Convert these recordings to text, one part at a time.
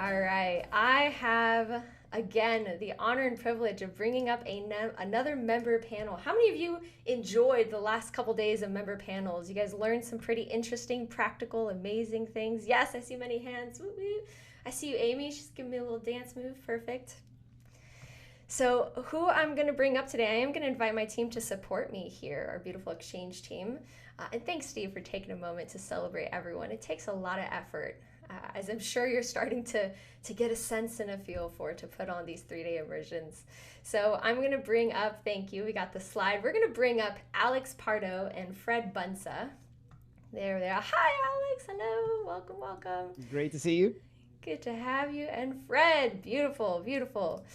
All right. I have, again, the honor and privilege of bringing up another member panel. How many of you enjoyed the last couple days of member panels? You guys learned some pretty interesting, practical, amazing things. Yes, I see many hands. Woo woo. I see you, Amy. She's giving me a little dance move. Perfect. So who I'm going to bring up today, I am going to invite my team to support me here, our beautiful exchange team. And thanks, Steve, for taking a moment to celebrate everyone. It takes a lot of effort, as I'm sure you're starting to get a sense and a feel for, to put on these 3-day immersions. So I'm going to bring up, thank you, we got the slide. We're going to bring up Alex Pardo and Fred Bunsa. There they are. Hi, Alex. Hello. Welcome, welcome. Great to see you. Good to have you. And Fred, beautiful, beautiful.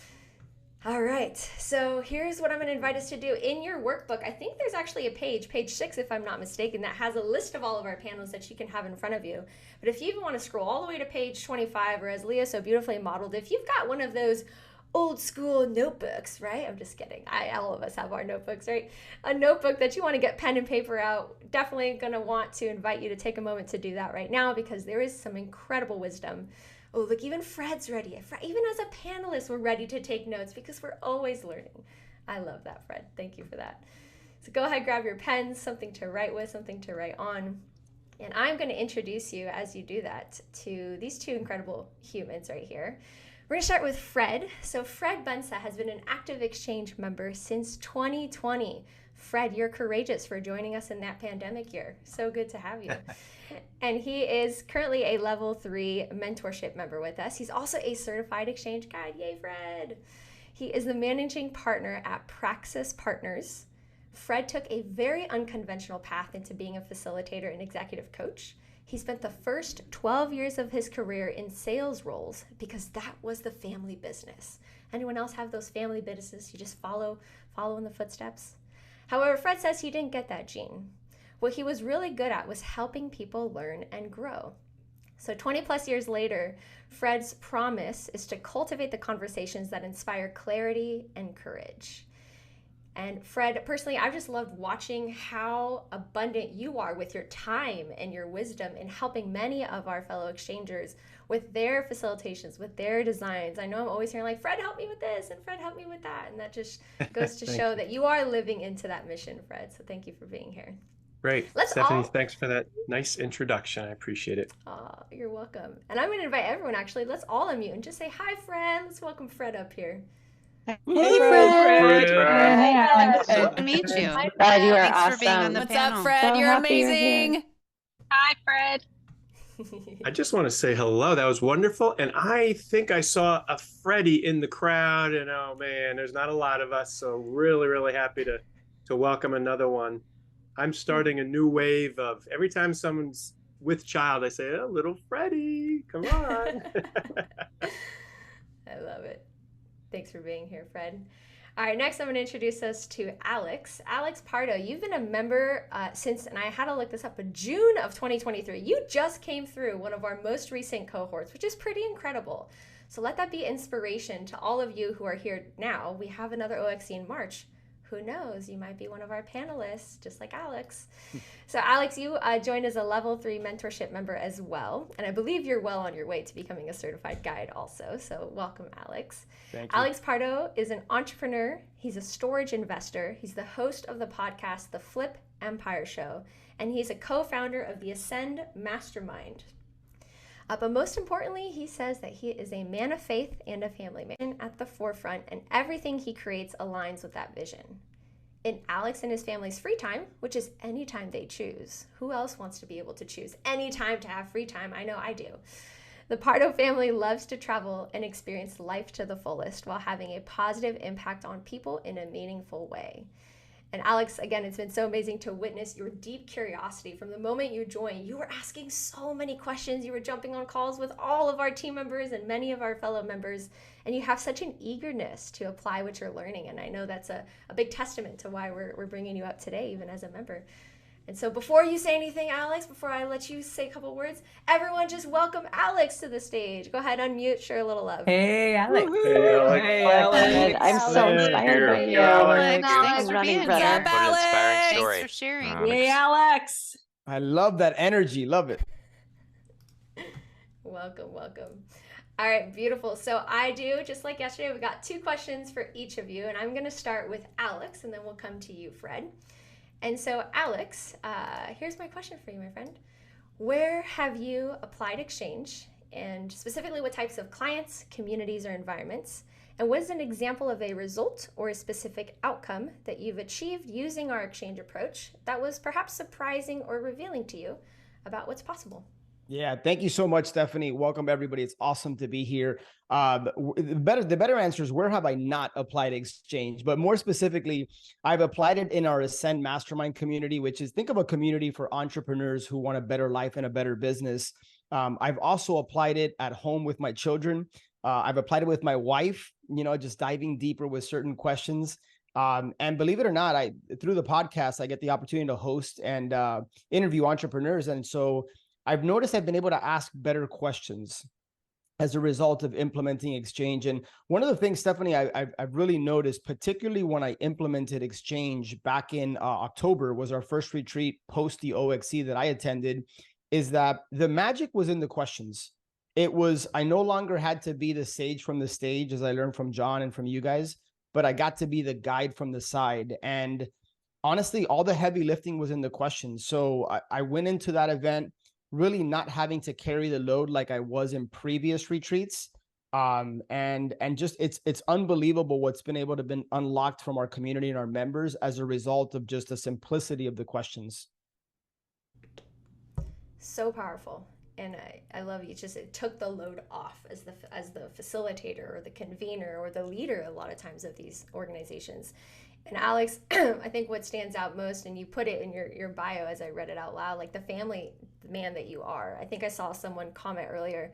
All right, so here's what I'm going to invite us to do. In your workbook, I think there's actually a page 6 if I'm not mistaken, that has a list of all of our panels that you can have in front of you. But if you even want to scroll all the way to page 25, or as Leah so beautifully modeled, if you've got one of those old school notebooks, right? I'm just kidding. All of us have our notebooks, right? A notebook that you want to get pen and paper out, definitely going to want to invite you to take a moment to do that right now, because there is some incredible wisdom. Oh, look, even Fred's ready. Even as a panelist, we're ready to take notes because we're always learning. I love that, Fred. Thank you for that. So go ahead, grab your pens, something to write with, something to write on. And I'm going to introduce you, as you do that, to these two incredible humans right here. We're going to start with Fred. So Fred Bunsa has been an active exchange member since 2020. Fred, you're courageous for joining us in that pandemic year. So good to have you. And he is currently a level 3 mentorship member with us. He's also a certified exchange guide. Yay, Fred. He is the managing partner at Praxis Partners. Fred took a very unconventional path into being a facilitator and executive coach. He spent the first 12 years of his career in sales roles because that was the family business. Anyone else have those family businesses? You just follow in the footsteps? However, Fred says he didn't get that gene. What he was really good at was helping people learn and grow. So 20 plus years later, Fred's promise is to cultivate the conversations that inspire clarity and courage. And Fred, personally, I've just loved watching how abundant you are with your time and your wisdom in helping many of our fellow exchangers with their facilitations, with their designs. I know I'm always hearing like, Fred, help me with this, and Fred, help me with that. And that just goes to show that you are living into that mission, Fred. So thank you for being here. Great. Stephanie, thanks for that nice introduction. I appreciate it. You're welcome. And I'm going to invite everyone, actually. Let's all unmute and just say, hi, Fred. Let's welcome Fred up here. Hey, Fred. Hey, Alex. Good to meet you. Hi, Fred. You are Thanks awesome. for being on the What's panel. up, Fred? So You're happy you're amazing. here. Hi, Fred. I just want to say hello. That was wonderful. And I think I saw a Freddie in the crowd. And oh, man, there's not a lot of us. So really, really happy to welcome another one. I'm starting a new wave of every time someone's with child, I say, oh, little Freddie, come on. I love it. Thanks for being here, Fred. All right, next I'm going to introduce us to Alex. Alex Pardo, you've been a member since, and I had to look this up, but June of 2023. You just came through one of our most recent cohorts, which is pretty incredible. So let that be inspiration to all of you who are here now. We have another OXC in March. Who knows? You might be one of our panelists, just like Alex. So Alex, you joined as a level 3 mentorship member as well. And I believe you're well on your way to becoming a certified guide also. So welcome, Alex. Thank you. Alex Pardo is an entrepreneur. He's a storage investor. He's the host of the podcast, The Flip Empire Show. And he's a co-founder of the Ascend Mastermind. But most importantly, he says that he is a man of faith and a family man at the forefront, and everything he creates aligns with that vision. In Alex and his family's free time, which is any time they choose. Who else wants to be able to choose any time to have free time? I know I do. The Pardo family loves to travel and experience life to the fullest while having a positive impact on people in a meaningful way. And Alex, again, it's been so amazing to witness your deep curiosity from the moment you joined. You were asking so many questions. You were jumping on calls with all of our team members and many of our fellow members. And you have such an eagerness to apply what you're learning. And I know that's a big testament to why we're bringing you up today, even as a member. And so before you say anything, Alex, before I let you say a couple words, everyone just welcome Alex to the stage. Go ahead, unmute, share a little love. Hey, Alex. Hey, Alex. Hey, Alex. I'm so inspired by you. Alex, I'm thanks for running being brother. here. What's up, What an inspiring Alex? story. Thanks for sharing. Yay, Alex. I love that energy. Love it. Welcome, welcome. All right, beautiful. So I do, just like yesterday, we got 2 questions for each of you, and I'm going to start with Alex, and then we'll come to you, Fred. And so, Alex, here's my question for you, my friend. Where have you applied Exchange, and specifically what types of clients, communities, or environments? And what is an example of a result or a specific outcome that you've achieved using our Exchange approach that was perhaps surprising or revealing to you about what's possible? Yeah, thank you so much, Stephanie. Welcome, everybody. It's awesome to be here. The better answer is, where have I not applied Exchange? But more specifically, I've applied it in our Ascend Mastermind community, which is, think of a community for entrepreneurs who want a better life and a better business. I've also applied it at home with my children. I've applied it with my wife, just diving deeper with certain questions. And believe it or not, through the podcast, I get the opportunity to host and interview entrepreneurs. And so I've noticed I've been able to ask better questions as a result of implementing Exchange. And one of the things, Stephanie, I've really noticed, particularly when I implemented Exchange back in October, was our first retreat post the OXC that I attended, is that the magic was in the questions. It was, I no longer had to be the sage from the stage, as I learned from John and from you guys, but I got to be the guide from the side. And honestly, all the heavy lifting was in the questions. So I went into that event really not having to carry the load like I was in previous retreats. And just, it's unbelievable what's been able to been unlocked from our community and our members as a result of just the simplicity of the questions. So powerful. And I love you. It took the load off as the facilitator or the convener or the leader a lot of times of these organizations. And Alex, I think what stands out most, and you put it in your bio as I read it out loud, like the family man that you are. I think I saw someone comment earlier,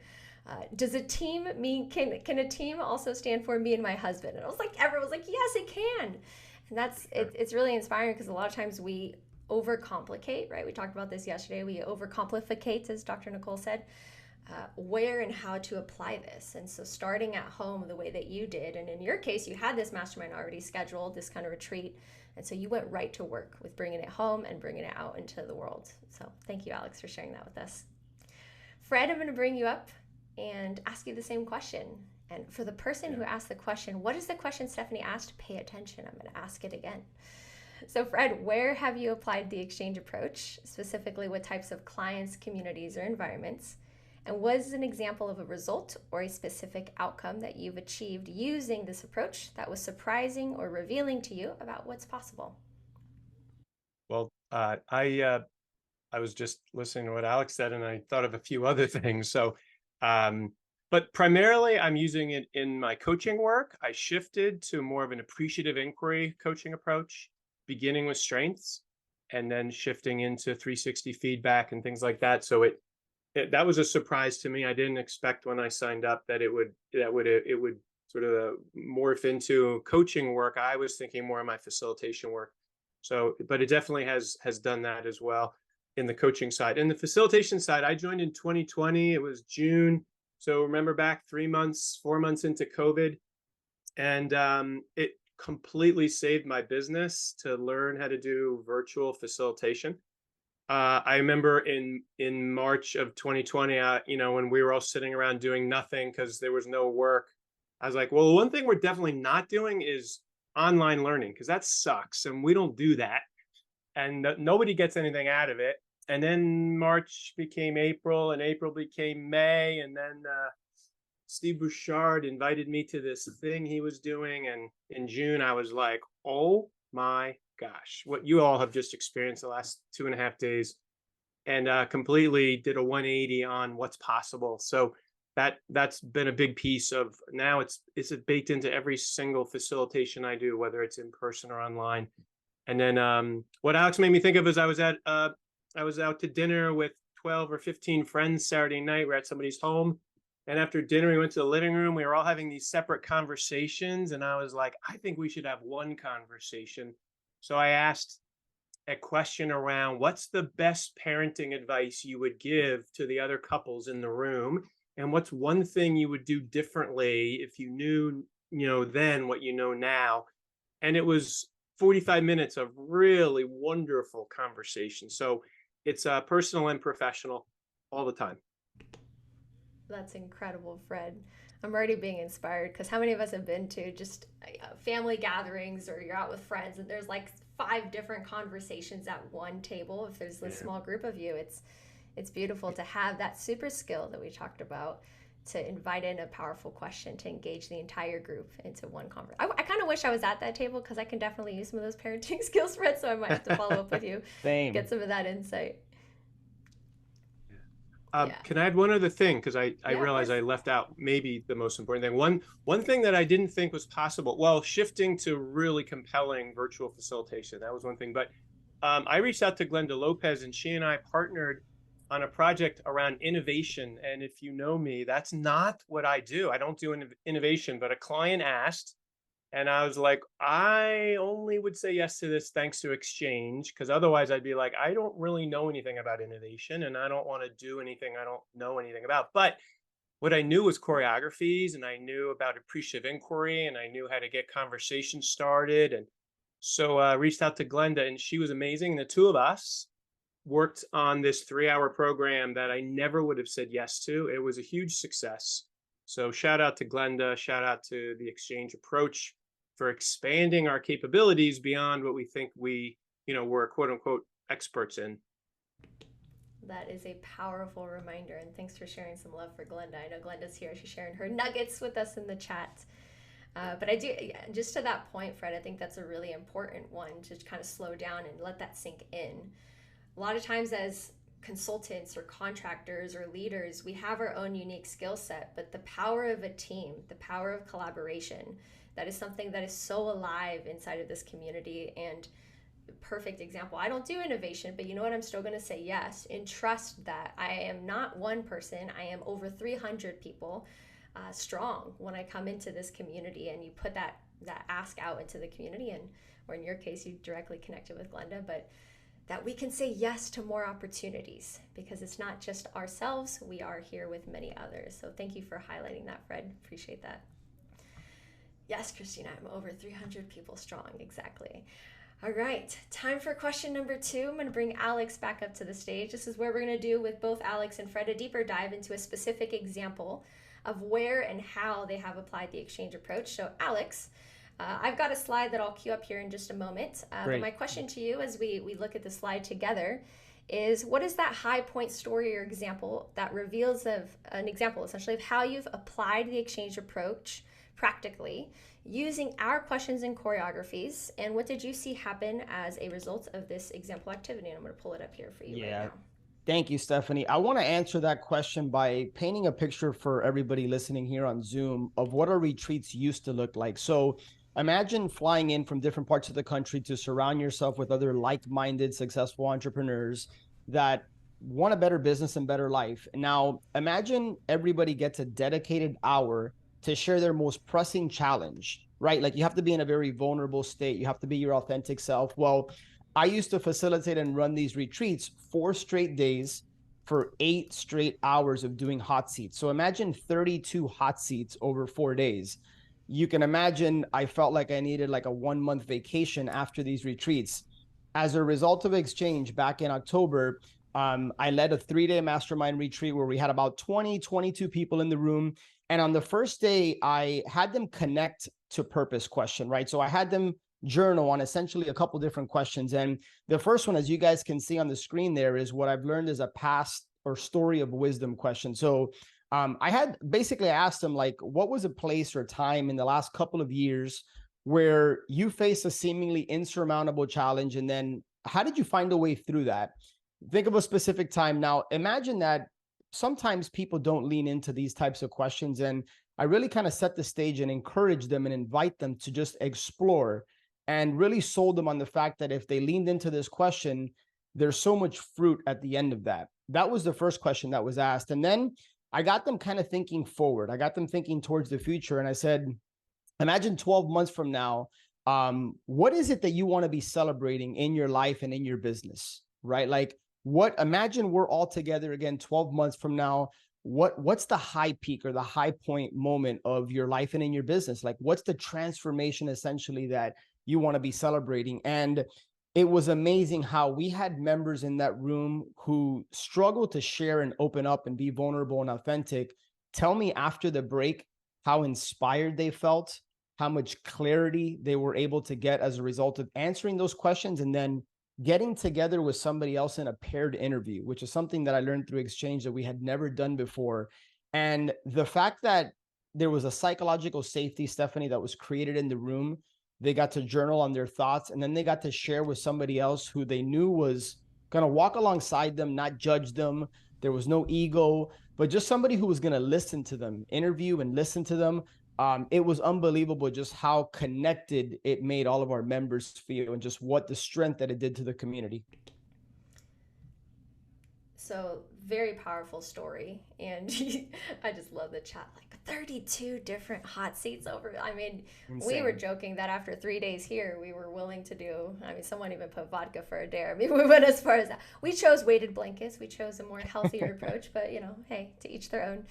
does a team mean, can a team also stand for me and my husband? And I was like, everyone was like, yes, it can. And it's really inspiring, because a lot of times we overcomplicate, right? We talked about this yesterday. We overcomplicate, as Dr. Nicole said, where and how to apply this. And so starting at home the way that you did, and in your case, you had this mastermind already scheduled, this kind of retreat. And so you went right to work with bringing it home and bringing it out into the world. So thank you, Alex, for sharing that with us. Fred, I'm going to bring you up and ask you the same question. And for the person who asked the question, what is the question Stephanie asked? Pay attention. I'm going to ask it again. So Fred, where have you applied the Exchange approach, specifically what types of clients, communities, or environments? And was an example of a result or a specific outcome that you've achieved using this approach that was surprising or revealing to you about what's possible? Well, I was just listening to what Alex said, and I thought of a few other things. So, but primarily I'm using it in my coaching work. I shifted to more of an appreciative inquiry coaching approach, beginning with strengths and then shifting into 360 feedback and things like that. So that was a surprise to me. I didn't expect when I signed up that it would sort of morph into coaching work. I was thinking more of my facilitation work. So, but it definitely has done that as well in the coaching side. In the facilitation side, I joined in 2020. It was June. So remember back 4 months into COVID, and it completely saved my business to learn how to do virtual facilitation. I remember in March of 2020, when we were all sitting around doing nothing because there was no work, I was like, well, one thing we're definitely not doing is online learning, because that sucks and we don't do that, and nobody gets anything out of it. And then March became April, and April became May, and then Steve Bouchard invited me to this thing he was doing, and in June I was like, oh my gosh, what you all have just experienced the last 2.5 days, and completely did a 180 on what's possible. So that's been a big piece of, now it's baked into every single facilitation I do, whether it's in person or online. And then what Alex made me think of is I was out to dinner with 12 or 15 friends Saturday night. We're at somebody's home, and after dinner we went to the living room. We were all having these separate conversations, and I was like, I think we should have one conversation. So I asked a question around, what's the best parenting advice you would give to the other couples in the room? And what's one thing you would do differently if you knew, then what you know now? And it was 45 minutes of really wonderful conversation. So it's personal and professional all the time. That's incredible, Fred. I'm already being inspired because how many of us have been to just family gatherings or you're out with friends and there's like 5 different conversations at one table. If there's a small group of you, it's beautiful to have that super skill that we talked about, to invite in a powerful question to engage the entire group into one conversation. I kind of wish I was at that table because I can definitely use some of those parenting skills, Fred, so I might have to follow up with you. Same. Get some of that insight. Can I add one other thing? Because I realized I left out maybe the most important thing. One thing that I didn't think was possible, well, shifting to really compelling virtual facilitation, that was one thing. But I reached out to Glenda Lopez, and she and I partnered on a project around innovation. And if you know me, that's not what I do. I don't do innovation, but a client asked, and I was like, I only would say yes to this thanks to Exchange, because otherwise I'd be like, I don't really know anything about innovation and I don't want to do anything I don't know anything about. But what I knew was choreographies, and I knew about appreciative inquiry, and I knew how to get conversations started. And so I reached out to Glenda, and she was amazing. The two of us worked on this 3-hour program that I never would have said yes to. It was a huge success. So shout out to Glenda, shout out to the Exchange approach for expanding our capabilities beyond what we think we're quote unquote experts in. That is a powerful reminder, and thanks for sharing some love for Glenda. I know Glenda's here. She's sharing her nuggets with us in the chat. But I do, just to that point, Fred, I think that's a really important one to kind of slow down and let that sink in. A lot of times as consultants or contractors or leaders, we have our own unique skill set, but the power of a team, the power of collaboration, that is something that is so alive inside of this community. And perfect example, I don't do innovation, but you know what, I'm still going to say yes and trust that I am not one person, I am over 300 people strong when I come into this community. And you put that ask out into the community, and or in your case you directly connected with Glenda, but that we can say yes to more opportunities, because it's not just ourselves, we are here with many others. So thank you for highlighting that, Fred. Appreciate that. Yes, Christina, I'm over 300 people strong, exactly. All right, time for question number 2. I'm going to bring Alex back up to the stage. This is where we're going to do with both Alex and Fred a deeper dive into a specific example of where and how they have applied the exchange approach. So Alex, I've got a slide that I'll cue up here in just a moment. But my question to you as we look at the slide together is, what is that high point story or example that reveals an example essentially of how you've applied the exchange approach practically using our questions and choreographies, and what did you see happen as a result of this example activity? And I'm going to pull it up here for you right now. Thank you, Stephanie. I want to answer that question by painting a picture for everybody listening here on Zoom of what our retreats used to look like. So imagine flying in from different parts of the country to surround yourself with other like-minded, successful entrepreneurs that want a better business and better life. Now, imagine everybody gets a dedicated hour to share their most pressing challenge, right? Like you have to be in a very vulnerable state. You have to be your authentic self. Well, I used to facilitate and run these retreats 4 straight days for 8 straight hours of doing hot seats. So imagine 32 hot seats over 4 days. You can imagine I felt like I needed like a 1-month vacation after these retreats. As a result of Exchange back in October, I led a 3-day mastermind retreat where we had about 22 people in the room. And on the first day, I had them connect to purpose question, right? So I had them journal on essentially a couple different questions. And the first one, as you guys can see on the screen there, is what I've learned is a past or story of wisdom question. So I asked them, like, what was a place or time in the last couple of years where you faced a seemingly insurmountable challenge? And then how did you find a way through that? Think of a specific time. Now, imagine that sometimes people don't lean into these types of questions. And I really kind of set the stage and encourage them and invite them to just explore, and really sold them on the fact that if they leaned into this question, there's so much fruit at the end of that. That was the first question that was asked. And then I got them kind of thinking forward. I got them thinking towards the future. And I said, imagine 12 months from now, what is it that you want to be celebrating in your life and in your business, right? Like, imagine we're all together again 12 months from now. What's the high peak or the high point moment of your life and in your business? Like, what's the transformation essentially that you want to be celebrating? And it was amazing how we had members in that room who struggled to share and open up and be vulnerable and authentic, tell me after the break how inspired they felt, how much clarity they were able to get as a result of answering those questions, and then getting together with somebody else in a paired interview, which is something that I learned through Exchange that we had never done before. And the fact that there was a psychological safety, Stephanie, that was created in the room. They got to journal on their thoughts, and then they got to share with somebody else who they knew was going to walk alongside them, not judge them. There was no ego, but just somebody who was going to listen to them, interview and listen to them. It was unbelievable just how connected it made all of our members feel, and just what the strength that it did to the community. So very powerful story. And I just love the chat, like 32 different hot seats over. I mean, Insane. we were joking that after 3 days here, we were willing to do, I mean, someone even put vodka for a dare. I mean, we went as far as that. We chose weighted blankets. We chose a more healthier approach, but hey, to each their own.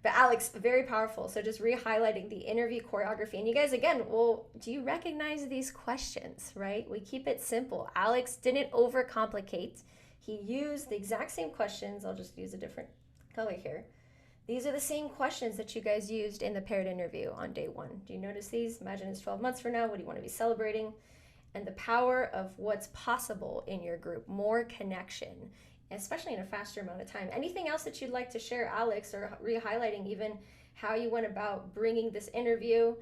But Alex, very powerful. So just re-highlighting the interview choreography. And you guys, again, well, do you recognize these questions, right? We keep it simple. Alex didn't overcomplicate. He used the exact same questions. I'll just use a different color here. These are the same questions that you guys used in the paired interview on day 1. Do you notice these? Imagine it's 12 months from now. What do you want to be celebrating? And the power of what's possible in your group. More connection, especially in a faster amount of time. Anything else that you'd like to share, Alex, or re-highlighting even how you went about bringing this interview,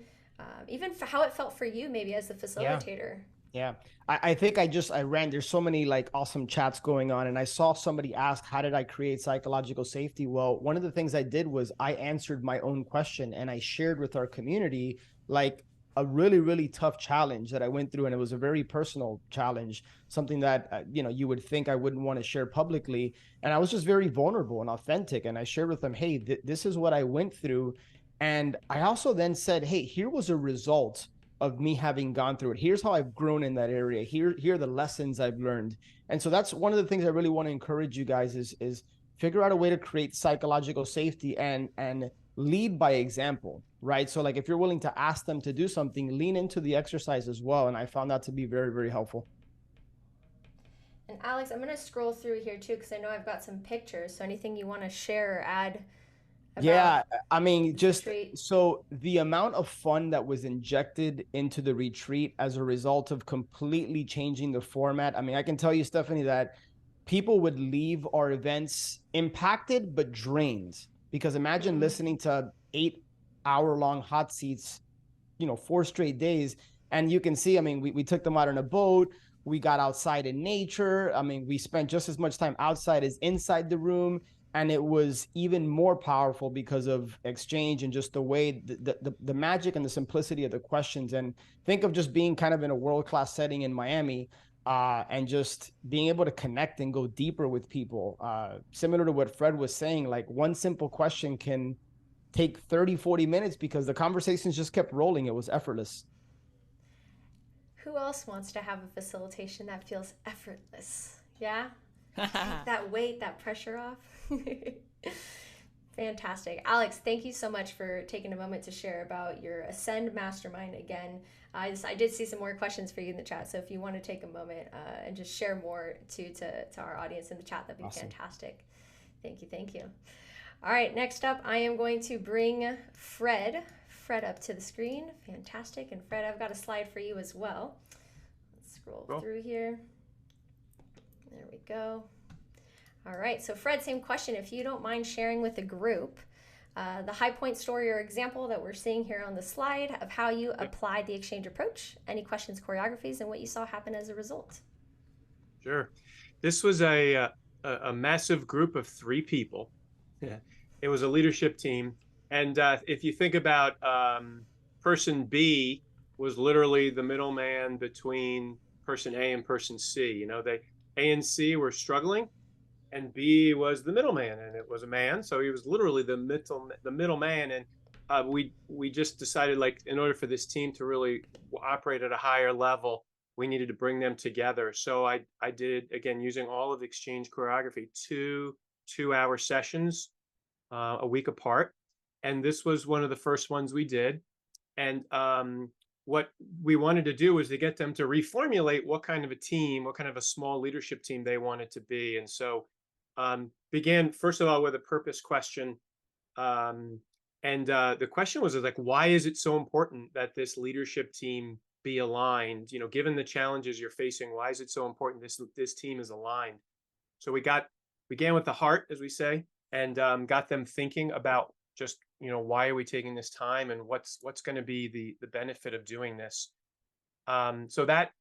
even for how it felt for you maybe as the facilitator? Yeah. I think I ran, there's so many like awesome chats going on, and I saw somebody ask, how did I create psychological safety? Well, one of the things I did was I answered my own question, and I shared with our community like a really, really tough challenge that I went through. And it was a very personal challenge, something that, you would think I wouldn't want to share publicly. And I was just very vulnerable and authentic. And I shared with them, hey, this is what I went through. And I also then said, hey, here was a result of me having gone through it. Here's how I've grown in that area. Here are the lessons I've learned. And so that's one of the things I really want to encourage you guys is figure out a way to create psychological safety and lead by example, right? So like if you're willing to ask them to do something, lean into the exercise as well. And I found that to be very, very helpful. And Alex, I'm going to scroll through here too, because I know I've got some pictures. So anything you want to share or add? Yeah, I mean, just retreat? So the amount of fun that was injected into the retreat as a result of completely changing the format. I mean, I can tell you, Stephanie, that people would leave our events impacted but drained, because imagine listening to 8-hour-long hot seats, 4 straight days. And you can see, I mean, we took them out on a boat. We got outside in nature. I mean, we spent just as much time outside as inside the room. And it was even more powerful because of Exchange and just the way the magic and the simplicity of the questions. And think of just being kind of in a world-class setting in Miami and just being able to connect and go deeper with people. Similar to what Fred was saying, like one simple question can take 30, 40 minutes because the conversations just kept rolling. It was effortless. Who else wants to have a facilitation that feels effortless? Yeah? Take that weight, that pressure off. Fantastic. Alex, thank you so much for taking a moment to share about your Ascend Mastermind again. I did see some more questions for you in the chat, so if you want to take a moment and just share more to our audience in the chat, that'd be awesome. Fantastic. Thank you. All right, next up, I am going to bring Fred up to the screen. Fantastic. And Fred, I've got a slide for you as well. Let's scroll through here. There we go. All right, so Fred, same question. If you don't mind sharing with the group the high point story or example that we're seeing here on the slide of how you applied the exchange approach, any questions, choreographies, and what you saw happen as a result. Sure. This was a massive group of 3 people. Yeah. It was a leadership team. And if you think about person B was literally the middleman between person A and person C. A and C were struggling, and B was the middleman, and it was a man, so he was literally the middleman. And we just decided, like, in order for this team to really operate at a higher level, we needed to bring them together. So I did, again, using all of Exchange choreography, 2-hour sessions a week apart, and this was one of the first ones we did. And what we wanted to do was to get them to reformulate what kind of a team, what kind of a small leadership team they wanted to be. And so began, first of all, with a purpose question. The question was like, why is it so important that this leadership team be aligned? You know, given the challenges you're facing, why is it so important this team is aligned? So we began with the heart, as we say, and got them thinking about just, you know, why are we taking this time and what's going to be the benefit of doing this. So that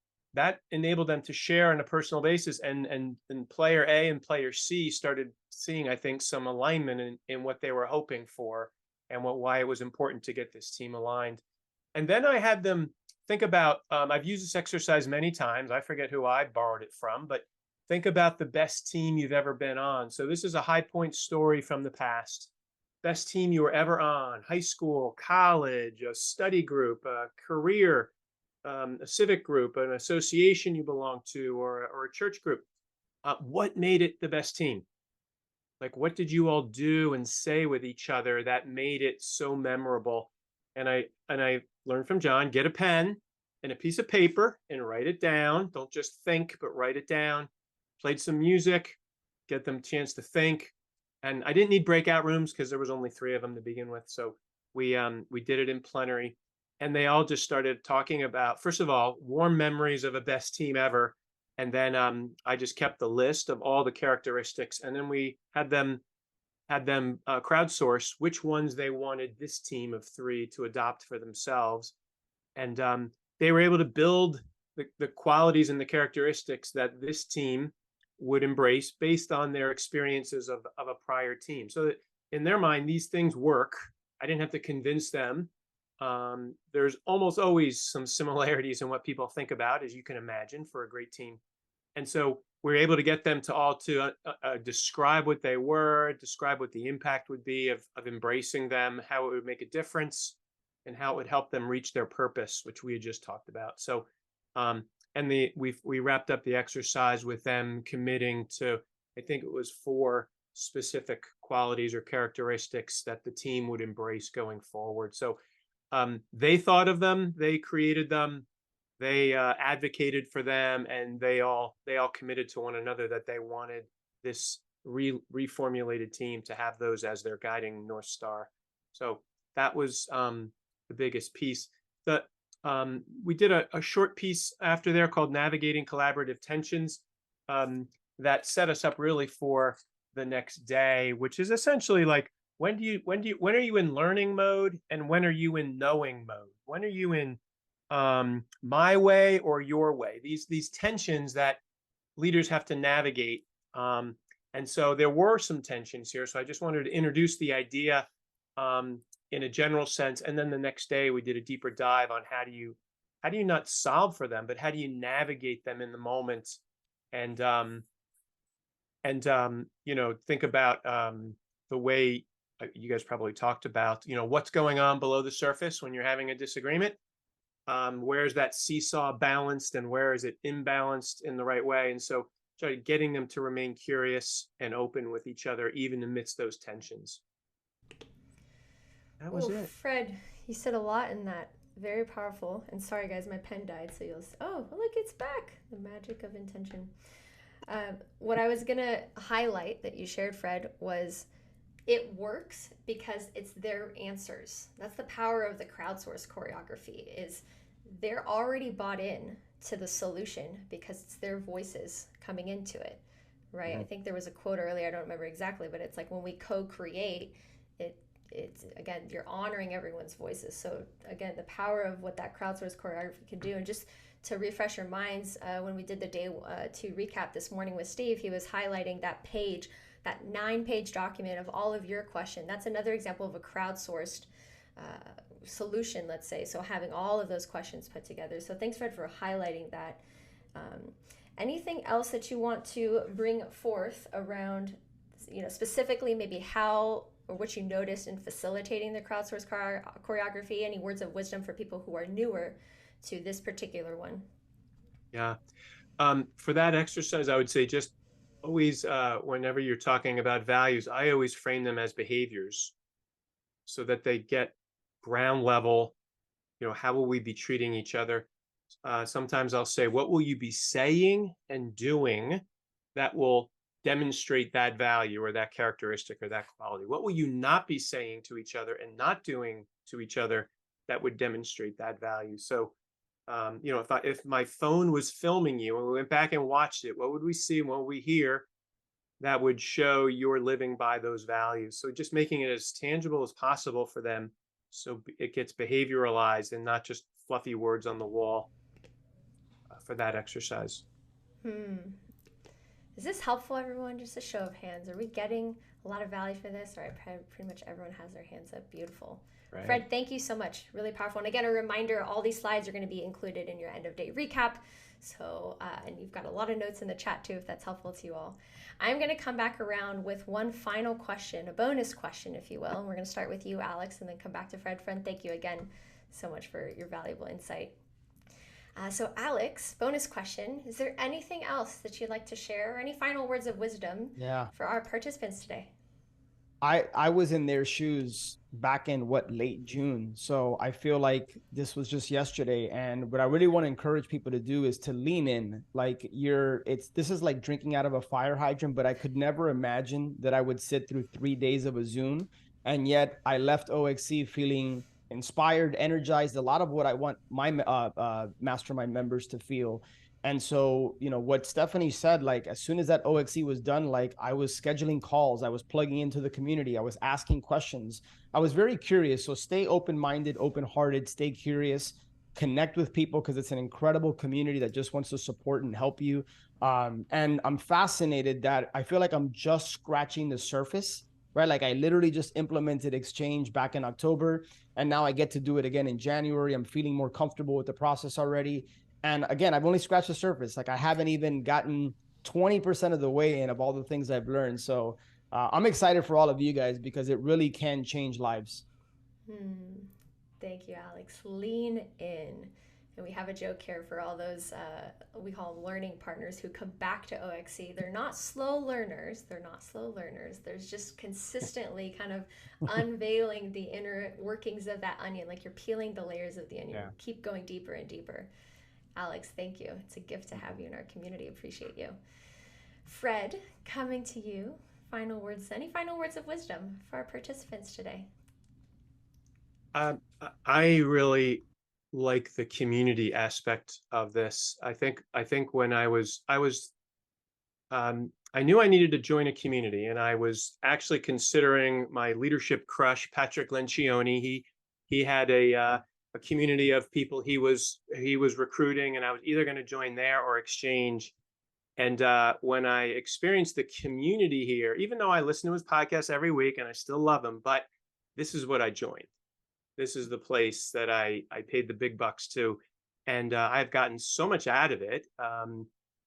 enabled them to share on a personal basis, and player A and player C started seeing, I think, some alignment in what they were hoping for and why it was important to get this team aligned. And then I had them think about, I've used this exercise many times. I forget who I borrowed it from, but think about the best team you've ever been on. So this is a high point story from the past. Best team you were ever on: high school, college, a study group, a career, a civic group, an association you belong to, or a church group. What made it the best team? Like, what did you all do and say with each other that made it so memorable? And I learned from John, get a pen and a piece of paper and write it down. Don't just think, but write it down. Played some music, get them a chance to think. And I didn't need breakout rooms because there was only 3 of them to begin with. So we did it in plenary, and they all just started talking about, first of all, warm memories of a best team ever. And then I just kept the list of all the characteristics, and then we had them crowdsource which ones they wanted this team of 3 to adopt for themselves. And they were able to build the qualities and the characteristics that this team would embrace based on their experiences of a prior team. So that in their mind, these things work. I didn't have to convince them. There's almost always some similarities in what people think about, as you can imagine, for a great team. And so we're able to get them to all to describe what they were, describe what the impact would be of embracing them, how it would make a difference, and how it would help them reach their purpose, which we had just talked about. So, we wrapped up the exercise with them committing to, I think it was 4 specific qualities or characteristics that the team would embrace going forward. So they thought of them, they created them, they advocated for them, and they all committed to one another that they wanted this reformulated team to have those as their guiding North Star. So that was the biggest piece. We did a short piece after there called Navigating Collaborative Tensions that set us up really for the next day, which is essentially like, when are you in learning mode, and when are you in knowing mode? When are you in my way or your way? These tensions that leaders have to navigate. And so there were some tensions here. So I just wanted to introduce the idea in a general sense. And then the next day we did a deeper dive on how do you not solve for them, but how do you navigate them in the moment, and you know, think about the way you guys probably talked about, you know, what's going on below the surface when you're having a disagreement. Where's that seesaw balanced, and where is it imbalanced in the right way? And so started getting them to remain curious and open with each other, even amidst those tensions. That was it. Fred, you said a lot in that. Very powerful. And sorry, guys, my pen died, so look, it's back. The magic of intention. What I was going to highlight that you shared, Fred, was it works because it's their answers. That's the power of the crowdsourced choreography, is they're already bought in to the solution because it's their voices coming into it, right? I think there was a quote earlier, I don't remember exactly, but it's like when we co-create, it's again, you're honoring everyone's voices. So again, the power of what that crowdsourced choreography can do. And just to refresh your minds, when we did the day 2 recap this morning with Steve, he was highlighting that page, that 9-page document of all of your question. That's another example of a crowdsourced solution, let's say. So having all of those questions put together. So thanks, Fred, for highlighting that. Anything else that you want to bring forth around, you know, specifically maybe how or what you noticed in facilitating the crowdsourced choreography? Any words of wisdom for people who are newer to this particular one? Yeah. For that exercise, I would say just always, whenever you're talking about values, I always frame them as behaviors so that they get ground level. You know, how will we be treating each other? Sometimes I'll say, what will you be saying and doing that will demonstrate that value or that characteristic or that quality? What will you not be saying to each other and not doing to each other that would demonstrate that value? So, you know, if my phone was filming you and we went back and watched it, what would we see and what would we hear that would show you're living by those values? So just making it as tangible as possible for them, so it gets behavioralized and not just fluffy words on the wall for that exercise. Is this helpful, everyone? Just a show of hands. Are we getting a lot of value for this? All right, pretty much everyone has their hands up. Beautiful. Right. Fred, thank you so much. Really powerful. And again, a reminder, all these slides are going to be included in your end of day recap. So, and you've got a lot of notes in the chat too, if that's helpful to you all. I'm going to come back around with one final question, a bonus question, if you will. And we're going to start with you, Alex, and then come back to Fred. Fred, thank you again so much for your valuable insight. So Alex, bonus question, is there anything else that you'd like to share, or any final words of wisdom for our participants today? I was in their shoes back in late June. So I feel like this was just yesterday. And what I really want to encourage people to do is to lean in. Like this is like drinking out of a fire hydrant, but I could never imagine that I would sit through 3 days of a Zoom. And yet I left OXC feeling inspired, energized, a lot of what I want my mastermind members to feel. And so, you know, what Stephanie said, like, as soon as that OXC was done, like, I was scheduling calls, I was plugging into the community, I was asking questions. I was very curious. So stay open-minded, open-hearted, stay curious, connect with people, because it's an incredible community that just wants to support and help you. And I'm fascinated that I feel like I'm just scratching the surface, right? Like, I literally just implemented Exchange back in October, and now I get to do it again in January. I'm feeling more comfortable with the process already. And again, I've only scratched the surface. Like, I haven't even gotten 20% of the way in of all the things I've learned. So I'm excited for all of you guys, because it really can change lives. Thank you, Alex. Lean in. And we have a joke here for all those, we call them learning partners, who come back to OXC. They're not slow learners. There's just consistently kind of unveiling the inner workings of that onion. Like, you're peeling the layers of the onion. Yeah. Keep going deeper and deeper. Alex, thank you. It's a gift to have you in our community. Appreciate you. Fred, coming to you. Final words. Any final words of wisdom for our participants today? I really like the community aspect of this. I think when I knew I needed to join a community, and I was actually considering my leadership crush, Patrick Lencioni. He had a community of people he was recruiting, and I was either going to join there or Exchange. And when I experienced the community here, even though I listen to his podcast every week and I still love him, but this is what I joined. This is the place that I paid the big bucks to, and I've gotten so much out of it.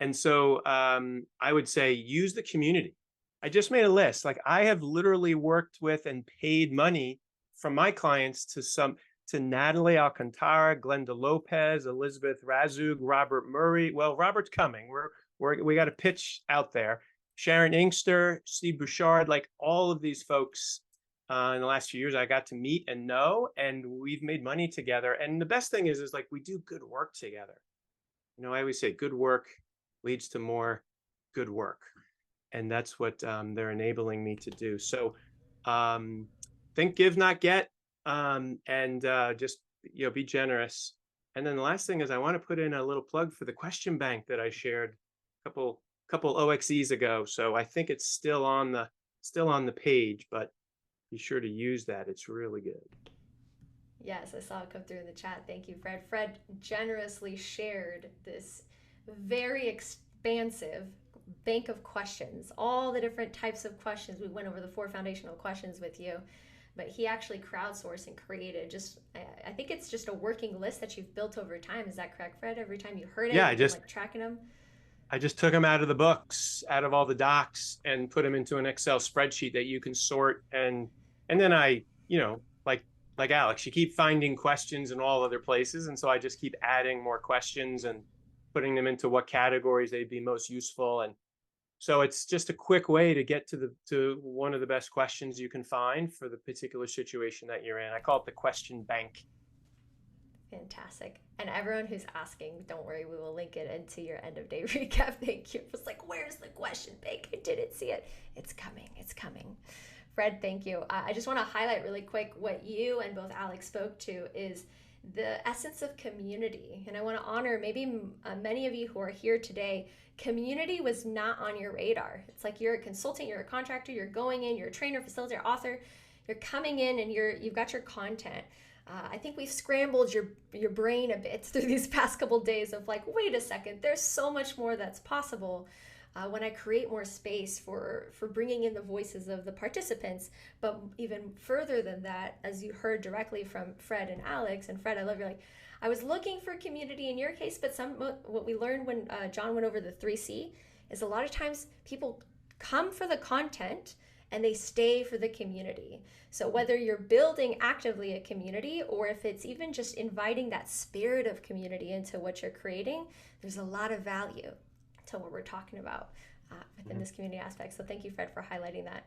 And so I would say use the community. I just made a list. Like, I have literally worked with and paid money from my clients to Natalie Alcantara, Glenda Lopez, Elizabeth Razug, Robert Murray. Well, Robert's coming. We got a pitch out there. Sharon Inkster, Steve Bouchard, like all of these folks in the last few years I got to meet and know, and we've made money together. And the best thing is like, we do good work together. You know, I always say good work leads to more good work. And that's what they're enabling me to do. So think, give, not get. And just, you know, be generous. And then the last thing is, I want to put in a little plug for the question bank that I shared a couple OXEs ago. So I think it's still on the page, but be sure to use that. It's really good. Yes, I saw it come through in the chat. Thank you, Fred. Fred generously shared this very expansive bank of questions, all the different types of questions. We went over the 4 foundational questions with you. But he actually crowdsourced and created I think it's just a working list that you've built over time. Is that correct, Fred? Every time you heard it, like tracking them? I just took them out of the books, out of all the docs, and put them into an Excel spreadsheet that you can sort. And then I, you know, like Alex, you keep finding questions in all other places. And so I just keep adding more questions and putting them into what categories they'd be most useful. And so it's just a quick way to get to one of the best questions you can find for the particular situation that you're in. I call it the question bank. Fantastic. And everyone who's asking, don't worry, we will link it into your end of day recap. Thank you. It's like, where's the question bank? I didn't see it. It's coming. It's coming. Fred, thank you. I just want to highlight really quick what you and both Alex spoke to is the essence of community. And I want to honor maybe many of you who are here today. Community was not on your radar. It's like you're a consultant, you're a contractor, you're going in, you're a trainer, facilitator, author. You're coming in and you've got your content. I think we've scrambled your brain a bit through these past couple days of like, wait a second, there's so much more that's possible when I create more space for bringing in the voices of the participants. But even further than that, as you heard directly from Fred and Alex, and Fred, I love you're like, I was looking for community in your case, but what we learned when John went over the 3C is a lot of times people come for the content and they stay for the community. So whether you're building actively a community or if it's even just inviting that spirit of community into what you're creating, there's a lot of value to what we're talking about within this community aspect. So thank you, Fred, for highlighting that.